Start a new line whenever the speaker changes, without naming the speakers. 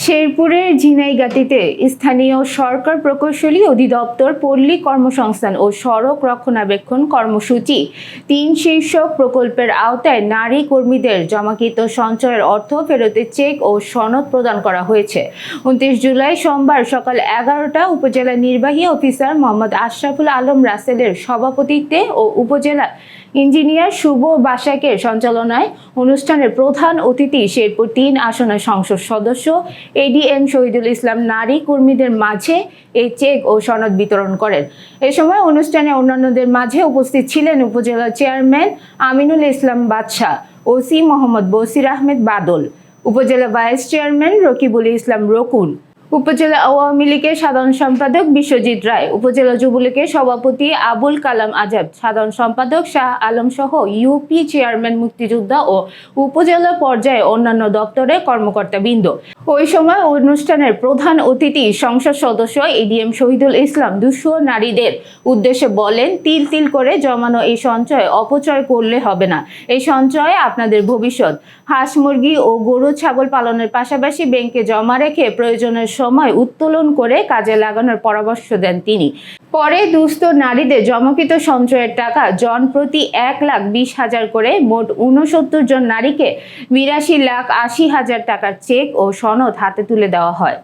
শেরপুরের ঝিনাইগাতীতে স্থানীয় সরকার প্রকৌশলী অধিদপ্তর পল্লী কর্মসংস্থান ও সড়ক রক্ষণাবেক্ষণ কর্মসূচি ৩ শীর্ষক প্রকল্পের আওতায় নারী কর্মীদের জমাকৃত সঞ্চয়ের অর্থ ফেরতের চেক ও সনদ প্রদান করা হয়েছে। ২৯ জুলাই সোমবার সকাল ১১টা উপজেলা নির্বাহী অফিসার মোহাম্মদ আশরাফুল আলম রাসেলের সভাপতিত্বে ও উপজেলা ইঞ্জিনিয়ার শুভ বাসাকের সঞ্চালনায় অনুষ্ঠানের প্রধান অতিথি শেরপুর ৩ আসনের সংসদ সদস্য এডিএম শহীদুল ইসলাম নারী কর্মীদের মাঝে এই চেক ও সনদ বিতরণ করেন। এ সময় অনুষ্ঠানে অন্যান্যদের মাঝে উপস্থিত ছিলেন উপজেলা চেয়ারম্যান আমিনুল ইসলাম বাদশাহ, ওসি মোহাম্মদ বসির আহমেদ বাদল, উপজেলা ভাইস চেয়ারম্যান রকিবুল ইসলাম রকুন, উপজেলা আওয়ামী লীগের সাধারণ সম্পাদক বিশ্বজিৎ রায়, উপজেলা যুবলীগের সভাপতি আবুল কালাম আজাদ, সাধারণ সম্পাদক শাহ আলম সহ ইউপি চেয়ারম্যান মুক্তিযোদ্ধা ও উপজেলা পর্যায়ে অন্যান্য দপ্তরের কর্মকর্তাবৃন্দ। ওই সময় অনুষ্ঠানের প্রধান অতিথি সংসদ সদস্য এডিএম শহীদুল ইসলাম দুঃস্থ নারীদের উদ্দেশ্যে বলেন, তিল তিল করে জমানো এই সঞ্চয় অপচয় করলে হবে না। এই সঞ্চয় আপনাদের ভবিষ্যৎ। হাঁস মুরগি ও গরু ছাগল পালনের পাশাপাশি ব্যাংকে জমা রেখে প্রয়োজনের সময় উত্তোলন করে কাজে লাগানোর পরামর্শ দেন তিনি। পরে দুস্থ নারীদের জমাকৃত সঞ্চয়ের টাকা জনপ্রতি ১,২০,০০০ করে মোট ৬৯ জন নারীকে ৮২,৮০,০০০ টাকার চেক ও সনদ হাতে তুলে দেওয়া হয়।